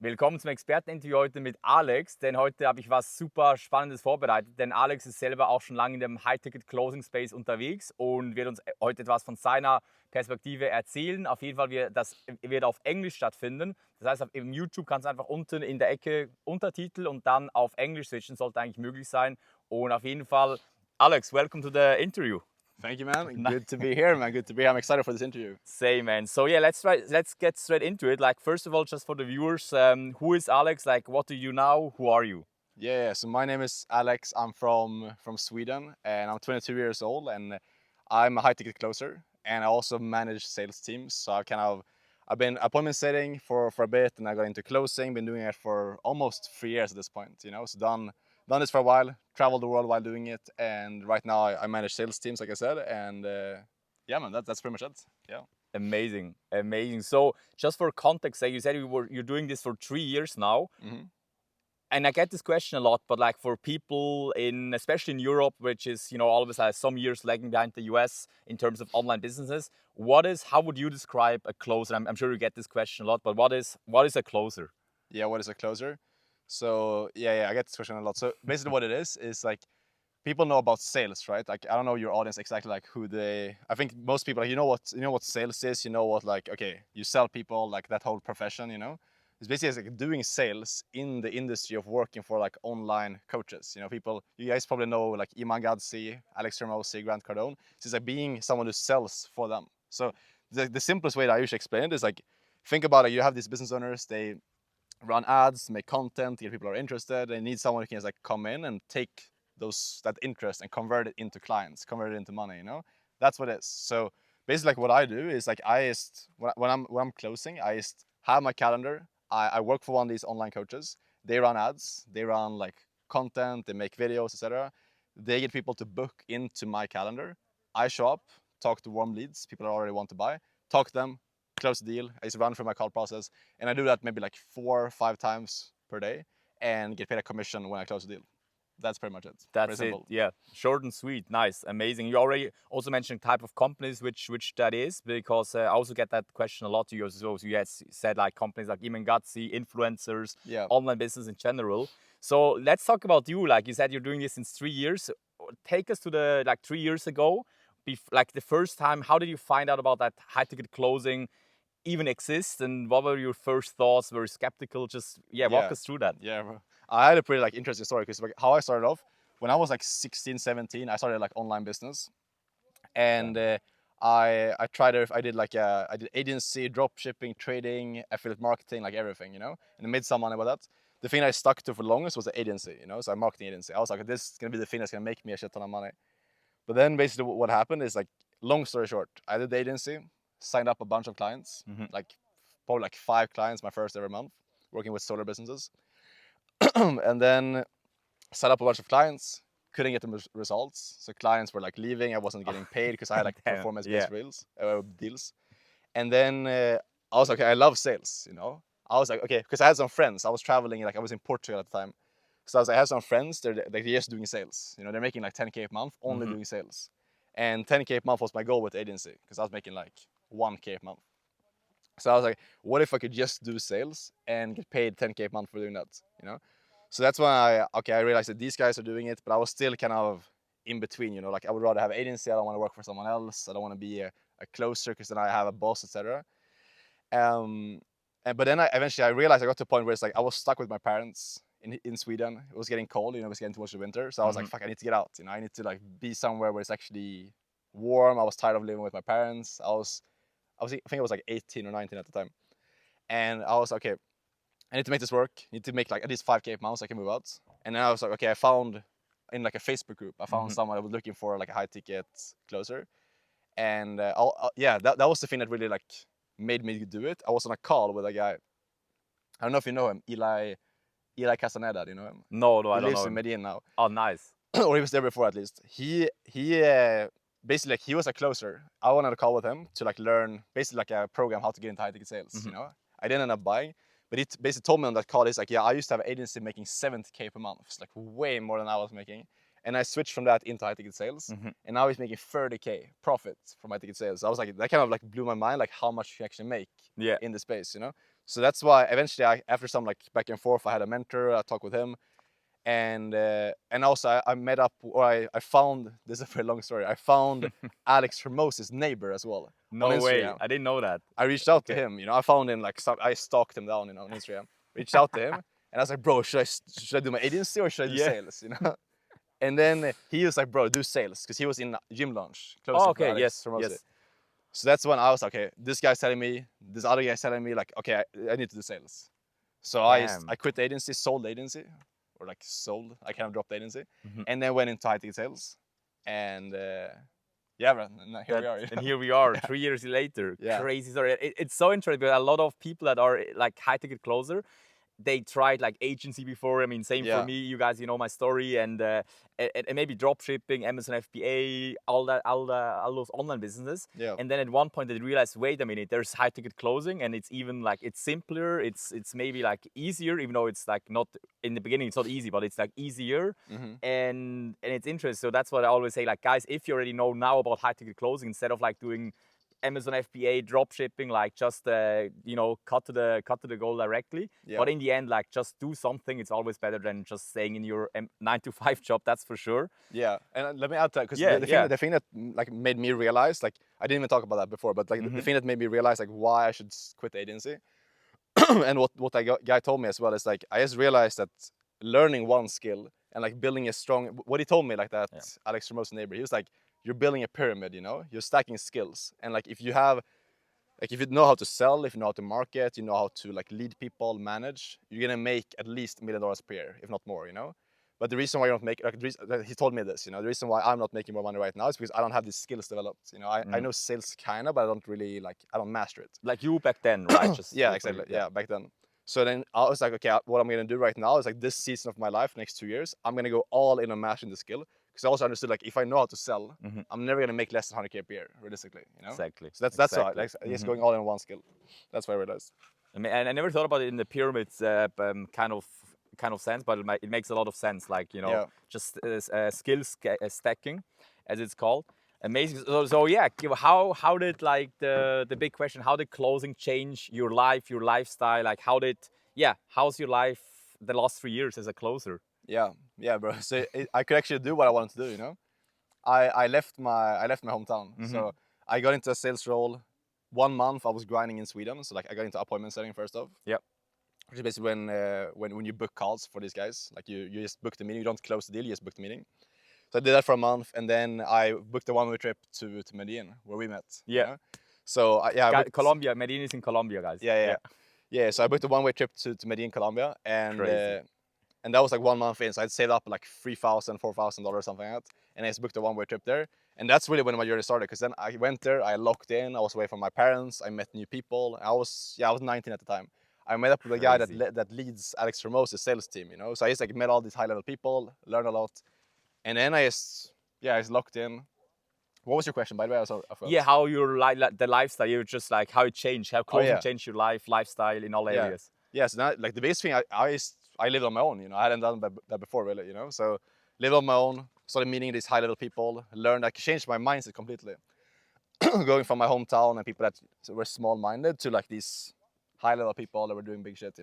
Willkommen zum Experteninterview heute mit Alex, denn heute habe ich was super Spannendes vorbereitet, denn Alex ist selber auch schon lange in dem High-Ticket-Closing-Space unterwegs und wird uns heute etwas von seiner Perspektive erzählen. Auf jeden Fall das wird auf Englisch stattfinden. Das heißt, auf YouTube kannst du einfach unten in der Ecke Untertitel und dann auf Englisch switchen, sollte eigentlich möglich sein. Und auf jeden Fall, Alex, welcome to the interview. Thank you, man. Good to be here, man. Good to be here. I'm excited for this interview. Same, man. So yeah, let's get straight into it. Like, first of all, just for the viewers, who is Alex? Like, what do you now? Who are you? Yeah. So my name is Alex. I'm from Sweden, and I'm 22 years old, and I'm a high ticket closer, and I also manage sales teams. So I've been appointment setting for a bit, and I got into closing. Been doing it for almost 3 years at this point. So done this for a while. Traveled the world while doing it, and right now I manage sales teams, like I said, and yeah, man, that's pretty much it. Yeah. Amazing, amazing. So just for context, like you said, you're doing this for 3 years now. Mm-hmm. And I get this question a lot, but like for people especially in Europe, which is, always some years lagging behind the US in terms of online businesses, how would you describe a closer? I'm sure you get this question a lot, but what is a closer? Yeah, what is a closer? So yeah, I get this question a lot. So basically what it is like people know about sales, right? Like I don't know your audience exactly like I think most people like, you know what sales is, okay, you sell people, like that whole profession, It's basically like doing sales in the industry of working for like online coaches. You guys probably know like Iman Gadzi, Alex Hermosi, Grant Cardone. It's like being someone who sells for them. So the simplest way that I usually explain it is like, think about it, you have these business owners, they run ads, make content, get people who are interested. They need someone who can just like come in and take that interest and convert it into clients, convert it into money. That's what it is. So basically, like what I do is like when I'm closing, I just have my calendar. I work for one of these online coaches. They run ads, they run like content, they make videos, etc. They get people to book into my calendar. I show up, talk to warm leads, people that already want to buy, talk to them, close the deal. I just run through my call process, and I do that maybe like 4 or 5 times per day, and get paid a commission when I close the deal. That's pretty much it. That's it. Yeah, short and sweet. Nice, amazing. You already also mentioned type of companies, which that is, because I also get that question a lot to you as well. So you said like companies like Iman Gadzi, influencers, Yeah. online business in general. So let's talk about you. Like you said, you're doing this since 3 years. Take us to the 3 years ago, like the first time. How did you find out about that high ticket closing even exists, and what were your first thoughts? Were you skeptical? Just walk us through that. Yeah, I had a pretty like interesting story because like how I started off when I was like 16, 17, I started like online business, and I did agency, drop shipping, trading, affiliate marketing, like everything, and I made some money with that. The thing I stuck to for the longest was the agency, so a marketing agency. I was like, this is gonna be the thing that's gonna make me a shit ton of money. But then basically what happened is like, long story short, I did the agency, signed up a bunch of clients, like probably like 5 clients my first every month, working with solar businesses. And then set up a bunch of clients, couldn't get the results. So clients were like leaving, I wasn't getting paid because I had like performance-based deals. And then I was like, okay, I love sales, I was like, okay, because I had some friends, I was traveling, like I was in Portugal at the time. So I have some friends, they're just doing sales. They're making like 10K a month, only doing sales. And 10K a month was my goal with the agency, because I was making like 1K a month. So I was like, what if I could just do sales and get paid 10K a month for doing that, So that's when I realized that these guys are doing it, but I was still kind of in between, like I would rather have an agency, I don't want to work for someone else, I don't want to be a closer because then I have a boss, etc. But then I realized I got to a point where it's like I was stuck with my parents in Sweden. It was getting cold, it was getting towards the winter. So I was like, fuck, I need to get out. I need to like be somewhere where it's actually warm. I was tired of living with my parents. I think I was like 18 or 19 at the time. And I was okay, I need to make this work. I need to make like at least 5K a month so I can move out. And then I was like, okay, I found in like a Facebook group, I found someone that was looking for like a high ticket closer. And that was the thing that really like made me do it. I was on a call with a guy. I don't know if you know him, Eli Castaneda. Do you know him? No, I don't know him. He lives in Medellin now. Oh, nice. Or he was there before at least. He basically like, he was a closer. I wanted to call with him to like learn basically like a program how to get into high ticket sales. I didn't end up buying, but he basically told me on that call, he's like, yeah, I used to have an agency making 70K per month. It's like way more than I was making. And I switched from that into high ticket sales, and now he's making 30K profit from high ticket sales. So I was like, that kind of like blew my mind, like how much you actually make in the space, So that's why eventually, after some like back and forth, I had a mentor. I talked with him, and also I met up, or I found, this is a very long story. I found Alex Hermose's neighbor as well on No way. Instagram. I didn't know that. I reached out to Okay. him. I found him like I stalked him down, on Instagram. Reached out to him, and I was like, bro, should I do my agency or should I do Yeah. sales? And then he was like, bro, do sales, because he was in gym launch closing Oh, for okay. Alex Yes. Hermose. Yes. So that's when I was like, okay, this guy's telling me, this other guy's telling me, like, okay, I need to do sales. So I Damn. quit the agency, sold the agency, or like sold. I kind of dropped the agency, Mhm. and then went into high ticket sales, and yeah, man, and here we are. And here we are, 3 years later. Yeah. Crazy story. It's so interesting because a lot of people that are like high ticket closer, they tried like agency before. I mean, same for Yeah. me. You guys, you know my story, and maybe drop shipping, Amazon FBA, all those online businesses. Yeah. And then at one point they realized, wait a minute, there's high ticket closing, and it's even like it's simpler. It's maybe like easier, even though it's like not in the beginning. It's not easy, but it's like easier. Mhm. And it's interesting. So that's what I always say. Like, guys, if you already know now about high ticket closing, instead of like doing Amazon FBA drop shipping, like just cut to the goal directly. Yeah. But in the end, like just do something. It's always better than just staying in your 9-to-5 job. That's for sure. Yeah, and let me add to that, because Yeah, the thing that like made me realize, like I didn't even talk about that before, but like the thing that made me realize like why I should quit the agency, and what that guy told me as well is like I just realized that learning one skill and like building a strong, what he told me, like that Alex Hermose's neighbor, he was like, you're building a pyramid, you're stacking skills, and like if you know how to sell, if you know how to market, you know how to like lead people, manage, you're gonna make at least $1 million per year, if not more, But the reason why you don't make, he told me this, the reason why I'm not making more money right now is because I don't have these skills developed. I know sales kinda, but I don't master it. Like you back then, right? Just Yeah, exactly. Yeah, back then. So then I was like, okay, what I'm gonna do right now is like this season of my life, next 2 years, I'm gonna go all in on mastering the skill. Because I also understood, like, if I know how to sell, I'm never gonna make less than 100K per year, realistically. Exactly. So that's why, like, just going all in on one skill. That's what I realized. I mean, and I never thought about it in the pyramids kind of sense, but it makes a lot of sense. Like just skills stacking, as it's called. Amazing. So yeah, how did like the big question? How did closing change your life, your lifestyle? Like how's your life the last 3 years as a closer? Yeah, bro. So I could actually do what I wanted to do. I left my hometown, so I got into a sales role. 1 month I was grinding in Sweden, so like I got into appointment setting first off. Yep. Which is basically when you book calls for these guys, like you just book the meeting. You don't close the deal, you just book the meeting. So I did that for a month, and then I booked a one-way trip to Medellin, where we met. Yeah. So Colombia, Medellin is in Colombia, guys. Yeah. So I booked a one-way trip to Medellin, Colombia, and that was like 1 month in. So I'd saved up like $3,000, $4,000, something like that, and I just booked a one-way trip there. And that's really when my journey started, because then I went there, I locked in, I was away from my parents, I met new people. I was 19 at the time. I met up with a guy that leads Alex Hermose's sales team, So I just like met all these high-level people, learned a lot, and then I just locked in. What was your question, by the way? I forgot. Yeah, how your the lifestyle, you just like how it changed, how closing changed your lifestyle in all areas. Yes, so like the biggest thing, I lived on my own, I hadn't done that before, really, So lived on my own, started meeting these high-level people, learned, like changed my mindset completely. Going from my hometown and people that were small-minded to like these high-level people that were doing big shit,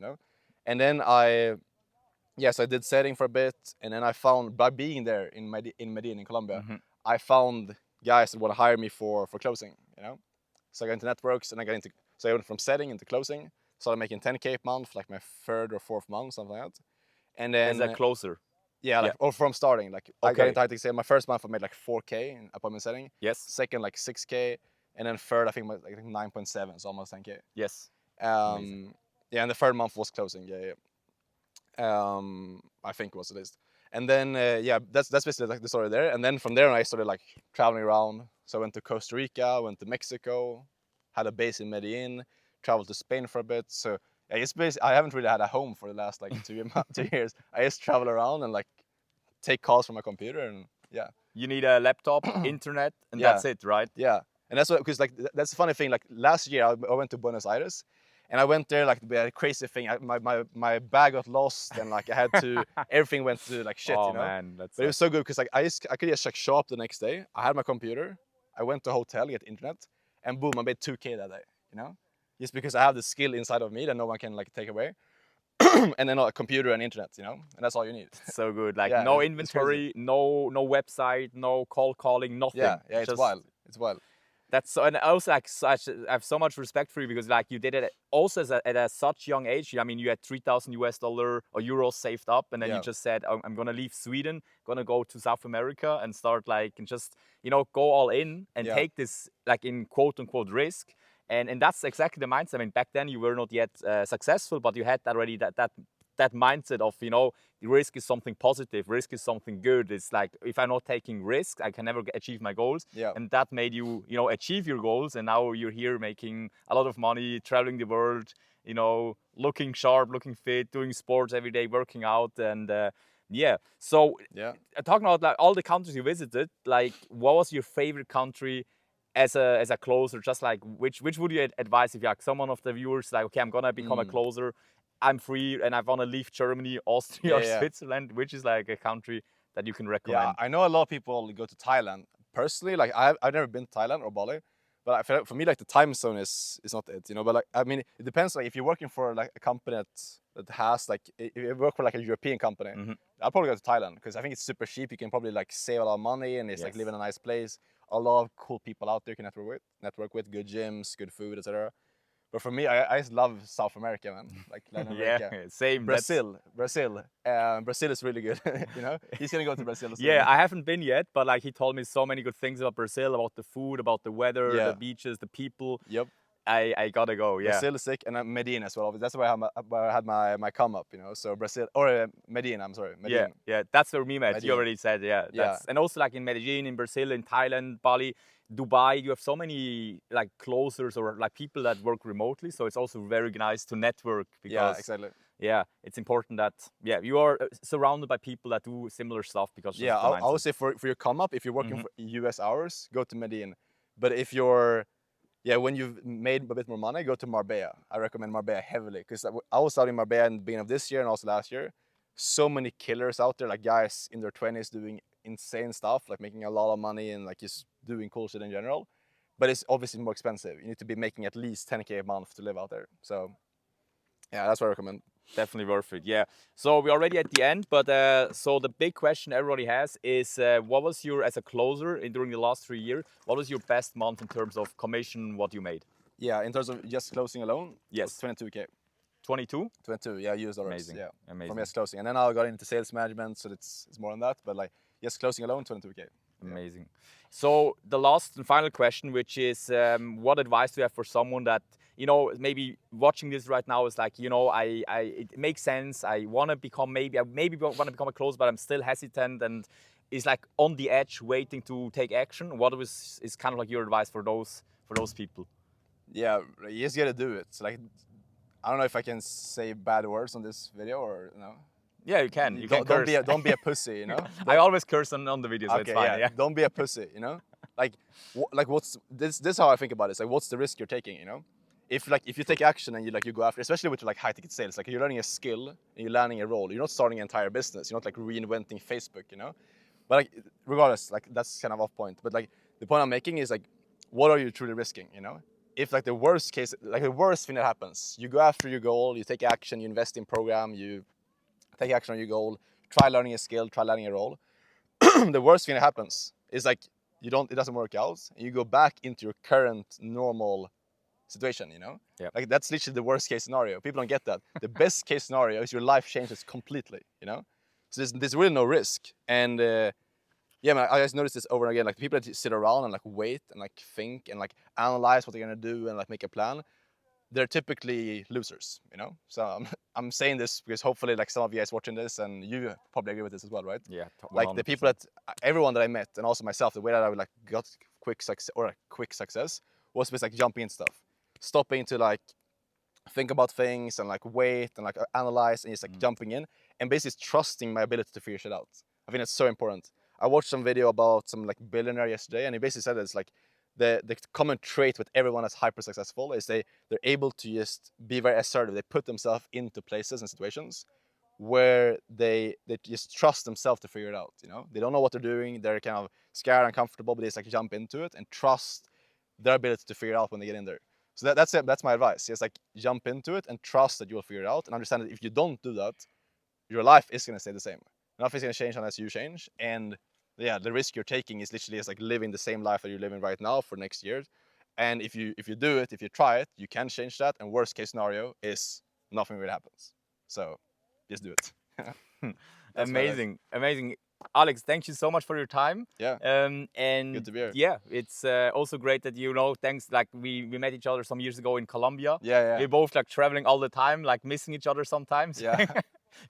And then so I did setting for a bit, and then I found, by being there in Medellin, in Colombia, I found guys that want to hire me for closing, So I got into networks, and so I went from setting into closing, started making 10K a month, like my 3rd or 4th month, something like that. And then as a closer. Yeah, or from starting, like I got into high tech sales. My first month I made like 4K in appointment setting. Yes. Second like 6K, and then third I think like 9.7, so almost 10K. Yes. Yeah, and the third month was closing. I think it was at least. And then that's basically like the story there. And then from there I started like traveling around. So I went to Costa Rica, went to Mexico, had a base in Medellin, traveled to Spain for a bit. So it's basically, I haven't really had a home for the last like 2 years. I just travel around and like take calls from my computer, and You need a laptop, internet, and that's it, right? Yeah, and that's what, because like that's the funny thing. Like last year I went to Buenos Aires, and I went there like a crazy thing. My bag got lost, and like I had to everything went to like shit. Oh man, but it was so good because like I could just like show up the next day. I had my computer. I went to a hotel, get internet, and boom, I made 2K that day. just because I have the skill inside of me that no one can like take away. And then a computer and internet, you know, and that's all you need. So good. Like Yeah, no it's inventory, no website, no cold calling, nothing. Yeah, it's Just wild. It's wild. that's so, and also like such, I have so much respect for you because like you did it also at a such young age. I mean, you had $3,000 or euros saved up, and then you Yeah. just said, I'm gonna leave Sweden, gonna go to South America and start like and just go all in and Yeah. take this like in quote unquote risk. And that's exactly the mindset. I mean, back then you were not yet successful, but you had already that mindset of risk is something positive, risk is something good. It's like if I'm not taking risks, I can never achieve my goals. Yeah. And that made you achieve your goals, and now you're here making a lot of money, traveling the world, looking sharp, looking fit, doing sports every day, working out, and yeah. So Yeah. talking about like all the countries you visited, like what was your favorite country as a closer? Just like which would you advise if you're like someone of the viewers like, okay, I'm gonna become a closer, I'm free and I want to leave Germany, Austria, or Yeah. Switzerland, which is like a country that you can Yeah, recommend? I know a lot of people go to Thailand. Personally, like I've never been to Thailand or Bali, but I feel like for me, like the time zone is not it, you know. But like I mean, it depends. Like if you're working for like a company that has like if you work for like a European company, I'll probably go to Thailand because I think it's super cheap. You can probably like save a lot of money and it's like live in a nice place. A lot of cool people out there you can network with, good gyms, good food, etc. But for me, I just love South America, man. Like Latin America. Yeah, same. Brazil. Brazil is really good. You know, he's gonna go to Brazil. Yeah, I haven't been yet, but like he told me so many good things about Brazil, about the food, about the weather, Yeah. the beaches, the people. Yep. I gotta go. Yeah. Brazil is sick, and Medina as well. That's where I had my come up, you know. So Brazil or Medina. I'm sorry, Medina. Yeah. That's where we met. Medellin. You already said, yeah. Yeah. And also like in Medellin, in Brazil, in Thailand, Bali, Dubai, you have so many like closers or like people that work remotely. So it's also very nice to network because Yeah, exactly. yeah, it's important that you are surrounded by people that do similar stuff because Yeah, I would say for your come up, if you're working for US hours, go to Medellin. But if you're when you've made a bit more money, go to Marbella. I recommend Marbella heavily because I was out in Marbella in the beginning of this year and also last year. So many killers out there, like guys in their 20s doing insane stuff, like making a lot of money and like just doing cool shit in general. But it's obviously more expensive. You need to be making at least 10K a month to live out there. So yeah, that's what I recommend. Definitely worth it. Yeah. So we're already at the end, but so the big question everybody has is what was your, as a closer during the last 3 years, what was your best month in terms of commission, what you made? Yeah, in terms of just closing alone, yes, 22K. 22? 22, yeah, US dollars. Amazing. Yeah, amazing. From just closing, and then I got into sales management, so it's more than that. But like just closing alone, 22K. Amazing. Yeah. So the last and final question, which is, what advice do you have for someone that maybe watching this right now is like, it makes sense. I want to become I want to become a closer, but I'm still hesitant and is like on the edge, waiting to take action. What is kind of like your advice for those people? Yeah, you just gotta do it. So like, I don't know if I can say bad words on this video or no. Yeah, you can. You can curse. Don't be a pussy, you know. I always curse on the videos, so it's fine. Yeah. Don't be a pussy, you know. Like what's this? This is how I think about it. It's like, what's the risk you're taking, you know? If you take action and you go after, especially with like high ticket sales, like you're learning a skill and you're learning a role. You're not starting an entire business. You're not like reinventing Facebook, you know. But like regardless, like that's kind of off point. But like the point I'm making is like, what are you truly risking, you know? If like the worst case, like the worst thing that happens, you go after your goal, you take action, you invest in program, you take action on your goal, try learning a skill, try learning a role. The worst thing that happens is like it doesn't work out, and you go back into your current normal situation, you know? Yep. Like that's literally the worst case scenario. People don't get that. The best case scenario is your life changes completely, you know? So there's really no risk. And yeah, man, I just noticed this over and again. Like people that sit around and like wait and like think and like analyze what they're gonna do and like make a plan, they're typically losers, you know? So I'm saying this because hopefully like some of you guys watching this and you probably agree with this as well, right? Yeah, 100%. Like the people everyone that I met and also myself, the way that I like got quick success was with like jumping in stuff. Stopping to like think about things and like wait and like analyze and just like jumping in and basically trusting my ability to figure shit out. I think that's so important. I watched some video about some like billionaire yesterday and he basically said it's like the common trait with everyone that's hyper successful is they're able to just be very assertive. They put themselves into places and situations where they just trust themselves to figure it out, you know? They don't know what they're doing, they're kind of scared, uncomfortable, but they just like jump into it and trust their ability to figure it out when they get in there. So that's it. That's my advice. Just like jump into it and trust that you'll figure it out, and understand that if you don't do that, your life is gonna stay the same. Nothing's gonna change unless you change. And yeah, the risk you're taking is literally just like living the same life that you're living right now for next year. And if you do it, if you try it, you can change that. And worst case scenario is nothing really happens. So just do it. Amazing, amazing. Alex, thank you so much for your time. Yeah. And Good to be here. yeah, it's also great that thanks. Like we met each other some years ago in Colombia. Yeah. We're both like traveling all the time, like missing each other sometimes. Yeah.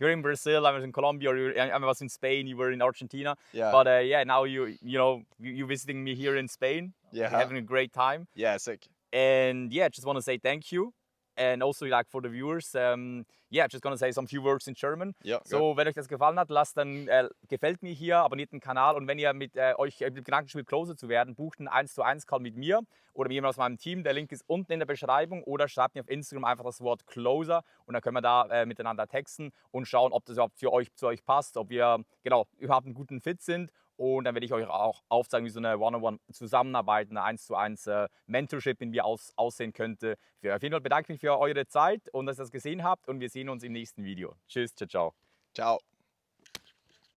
You're in Brazil, I was in Colombia, I was in Spain, you were in Argentina. Yeah. But yeah, now you're visiting me here in Spain. Yeah. You're having a great time. Yeah, sick. And yeah, just want to say thank you. And also like for the viewers, just gonna say some few words in German. Ja, so, wenn euch das gefallen hat, lasst dann gefällt mir hier, abonniert den Kanal und wenn ihr mit euch mit Gedanken spielt, closer zu werden, bucht einen 1:1 Call mit mir oder mit jemandem aus meinem Team. Der Link ist unten in der Beschreibung oder schreibt mir auf Instagram einfach das Wort closer und dann können wir da miteinander texten und schauen, ob das überhaupt zu euch passt, ob wir überhaupt einen guten Fit sind. Und dann werde ich euch auch aufzeigen, wie so eine One-on-One-Zusammenarbeit, eine 1:1 Mentorship in mir aussehen könnte. Auf jeden Fall bedanke ich mich für eure Zeit und dass ihr das gesehen habt und wir sehen uns im nächsten Video. Tschüss, ciao, ciao. Ciao.